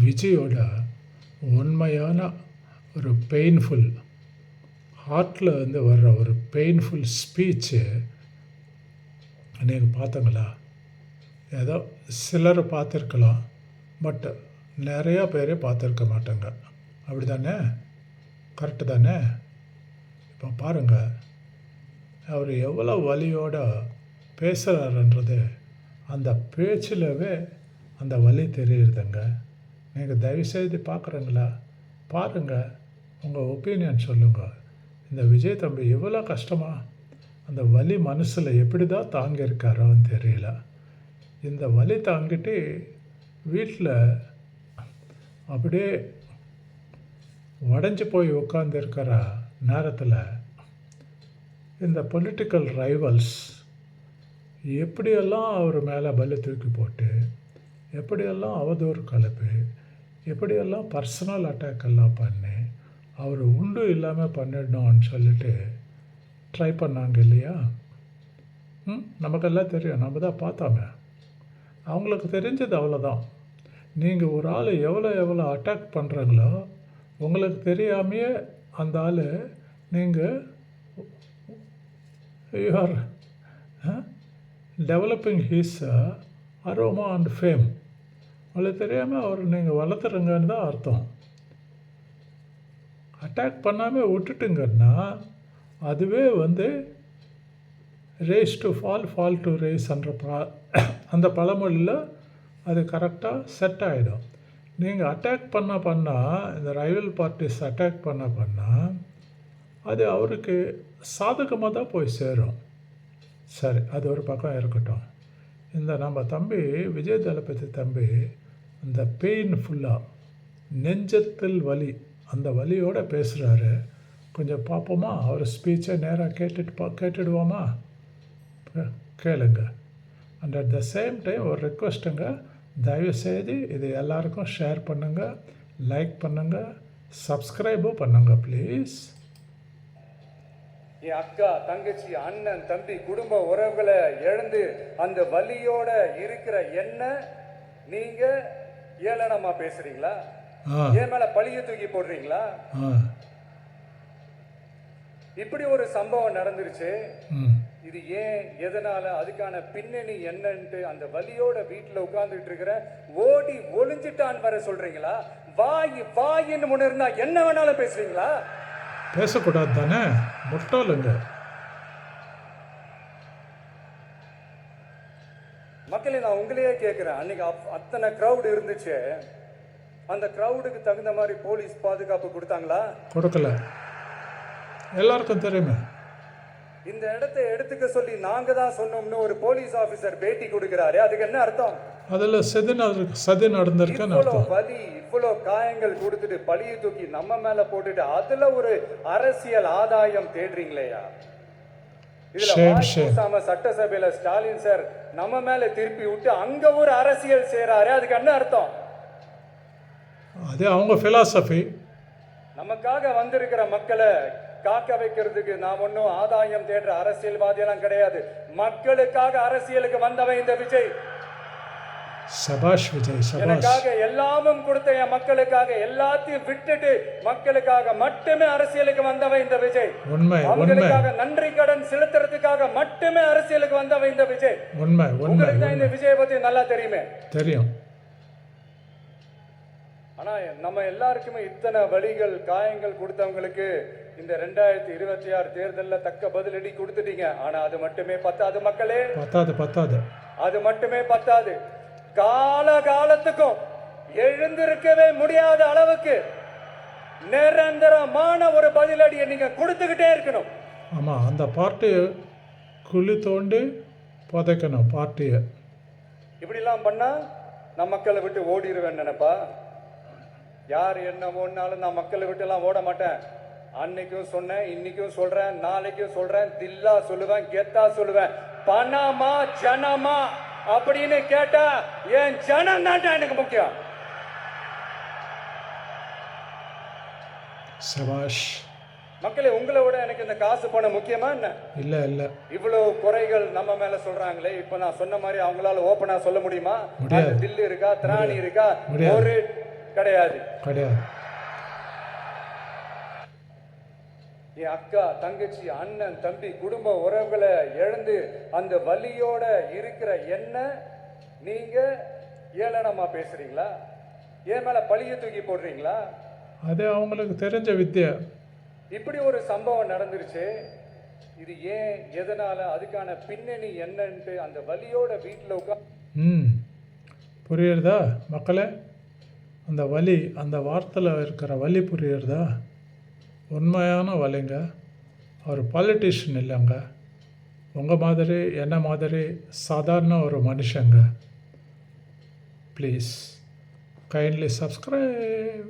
விஜயோட உண்மையான ஒரு பெயின்ஃபுல் ஹார்ட்டில் வந்து வர்ற ஒரு பெயின்ஃபுல் ஸ்பீச்சு நீங்கள் பார்த்தங்களா? ஏதோ சிலர் பார்த்துருக்கலாம், பட் நிறையா பேரே பார்த்துருக்க மாட்டாங்க. அப்படி தானே? கரெக்டு தானே? இப்போ பாருங்கள், அவர் எவ்வளோ வலியோடு பேசுகிறாருன்றது அந்த பேச்சிலவே அந்த வலி தெரியுதுங்க. நீங்கள் தயவுசெய்து பார்க்குறீங்களா? பாருங்கள், உங்கள் ஒப்பீனியன் சொல்லுங்கள். இந்த விஜய் தம்பி எவ்வளோ கஷ்டமாக அந்த வலி மனசில் எப்படி தான் தாங்கியிருக்காரோன்னு தெரியல. இந்த வலி தாங்கிட்டு வீட்டில் அப்படியே உடஞ்சி போய் உட்காந்துருக்கிற நேரத்தில் இந்த பொலிட்டிக்கல் ரைவல்ஸ் எப்படியெல்லாம் அவர் மேலே பலி தூக்கி போட்டு, எப்படியெல்லாம் அவதூறு கலப்பு, எப்படியெல்லாம் பர்சனல் அட்டாக் எல்லாம் பண்ணி அவர் உண்டு இல்லாமல் பண்ணிடணும்னு சொல்லிட்டு ட்ரை பண்ணாங்க இல்லையா? நமக்கெல்லாம் தெரியும், நம்ம தான் பார்த்தோமே. அவங்களுக்கு தெரிஞ்சது அவ்வளோதான். நீங்கள் ஒரு ஆள் எவ்வளோ அட்டாக் பண்ணுறாங்களோ உங்களுக்கு தெரியாமையே அந்த ஆள் நீங்கள் you are developing his aroma and fame. உங்களுக்கு தெரியாமல் அவர் நீங்கள் வளர்த்துறங்கன்னு தான் அர்த்தம். அட்டாக் பண்ணாமல் விட்டுட்டுங்கன்னா அதுவே வந்து ரேஸ் டு ஃபால் டு ரேஸ்ன்ற அந்த பழமொழியில் அது கரெக்டாக செட் ஆகிடும். நீங்கள் அட்டாக் பண்ணால் இந்த ரைவல் பார்ட்டிஸ் அட்டாக் பண்ணால் அது அவருக்கு சாதகமாக தான் போய் சேரும். சரி, அது ஒரு பக்கம் இருக்கட்டும். இந்த நம்ம தம்பி விஜய் தளபதி தம்பி அந்த பெயின்ஃபுல்லாக நெஞ்சத்தில் வலி, அந்த வலியோடு பேசுகிறாரு. கொஞ்சம் பார்ப்போமா? அவர் ஸ்பீச்சை நேராக கேட்டுடுவோமா? கேளுங்க. And at the same time ஒரு ரெக்வஸ்ட்டுங்க, தயவுசெய்து இது எல்லாருக்கும் ஷேர் பண்ணுங்கள், லைக் பண்ணுங்கள், சப்ஸ்கிரைபும் பண்ணுங்கள் ப்ளீஸ். என் அக்கா, தங்கச்சி, அண்ணன், தம்பி, குடும்ப உறவுகளை இழந்து அந்த வலியோட இருக்கிற என்ன நீங்க ஏளனமா பேசுறீங்களா? என் மேல பழிய தூக்கி போடுறீங்களா? இப்படி ஒரு சம்பவம் நடந்துருச்சு. இது ஏன், எதனால, அதுக்கான பின்னணி என்னன்ட்டு அந்த வலியோட வீட்டுல உட்கார்ந்துட்டு இருக்கிற ஓடி ஒளிஞ்சிட்டான் வர சொல்றீங்களா? வாயின்னு முன்னிருந்தா என்ன வேணாலும் பேசுறீங்களா? பேசக்கூடாது தானே, முட்டாளுங்க. மக்களே, நான் உங்களையே கேட்கிறேன், அன்னைக்கு அத்தனை கிரௌட் இருந்துச்சு, அந்த கிரௌடுக்கு தகுந்த மாதிரி போலீஸ் பாதுகாப்பு கொடுத்தாங்களா? கொடுக்கல. எல்லாருக்கும் தெரியுமே. இந்த இடத்தை எடுத்துக்க சொல்லி நாங்க தான் சொன்னோம்னு ஒரு போலீஸ் ஆபீசர் பேட்டி கொடுக்கிறாரு, அதுக்கு என்ன அர்த்தம்? அதுல சதி நடந்திருக்குன்னு அர்த்தம். வலி, இவ்வளவு காயங்கள் கொடுத்துட்டு பழிய தூக்கி நம்ம மேல போட்டுட்டு அதுல ஒரு அரசியல் ஆதாயம் தேடுறீங்களேயா? இதுல சட்டசபையில ஸ்டாலின் சார் நம்ம மேல திருப்பி விட்டு அங்க ஒரு அரசியல் செய்றாரு, அதுக்கு என்ன அர்த்தம்? அது அவங்க பிலாசபி. நமக்காக வந்திருக்கிற மக்களை காக்க வைக்கிறதுக்கு நான் ஒன்னும் ஆதாயம் தேடுற அரசியல்வாதி எல்லாம் கிடையாது. மக்களுக்காக அரசியலுக்கு வந்தவன் இந்த விஜய். சபாஷ் விஜய், சபாஷ். எனக்காக எல்லாமும் கொடுத்த என் மக்களுக்காக எல்லாத்தையும் விட்டுட்டு மக்களுக்காக மட்டுமே அரசியலுக்கு வந்தவன் இந்த விஜய். உண்மை. அவங்களுக்காக நன்றி கடன் செலுத்துறதுக்காக மட்டுமே அரசியலுக்கு வந்தவன் இந்த விஜய். உண்மை. உங்களுக்கு தான் இந்த விஜய் பத்தி நல்லா தெரியுமே. தெரியும். ஆனா நம்ம எல்லாருக்குமே இத்தனை வலிகள், காயங்கள் கொடுத்தவங்களுக்கு இந்த 2026 தேர்தலில் தக்க பதிலடி கொடுத்துட்டீங்க. ஆனா அது மட்டுமே பத்தாது மக்களே, பத்தாது. அது மட்டுமே பத்தாது. காலத்துக்கும் எழுந்திருக்கவே முடியாத அளவுக்கு நிரந்தரமான ஒரு பதிலடியை நீங்க கொடுத்துக்கிட்டே இருக்கணும். ஆமா, அந்த பார்ட்டியை குழி தோண்டி புதைக்கணும் பார்ட்டியை. இப்படிலாம் பண்ணா நான் மக்களை விட்டு ஓடிடுவேன் நினைப்பா? யார் என்ன ஓடினாலும் நான் மக்களை விட்டு எல்லாம் ஓட மாட்டேன். அன்னைக்கும் சொன்னேன், இன்னைக்கும் சொல்றேன், நாளைக்கும் சொல்றேன், தில்லா சொல்லுவேன், கெத்தா சொல்லுவேன். பணமா ஜனமா அப்படின்னு கேட்டா என் ஜனம் தான் எனக்கு முக்கியம். சபாஷ். மக்களே, உங்களை விட எனக்கு இந்த காசு பணம் முக்கியமா என்ன? இல்ல. இவ்வளவு குறைகள் நம்ம மேல சொல்றாங்களே, இப்ப நான் சொன்ன மாதிரி அவங்களால ஓப்பனா சொல்ல முடியுமா? தில்லு இருக்கா, திராணி இருக்கா? ஒரு கிடையாது. கிடையாது. என் அக்கா, தங்கச்சி, அண்ணன், தம்பி, குடும்ப உறவுகளை இழந்து அந்த வலியோட இருக்கிற என்ன நீங்க ஏளனமா பேசுறீங்களா? என் மேல பழிய தூக்கி போடுறீங்களா? அது அவங்களுக்கு தெரிஞ்ச வித்தியை. இப்படி ஒரு சம்பவம் நடந்துருச்சு. இது ஏன், எதனால, அதுக்கான பின்னணி என்னன்ட்டு அந்த வலியோட வீட்டில் புரியுறதா மக்களே? அந்த வலி, அந்த வார்த்தையில் இருக்கிற வலி புரியுறதா? உண்மையான வலிங்க. அவர் பாலிட்டிஷியன் இல்லைங்க, உங்கள் மாதிரி என்ன மாதிரி சாதாரண ஒரு மனுஷங்க. Please kindly subscribe.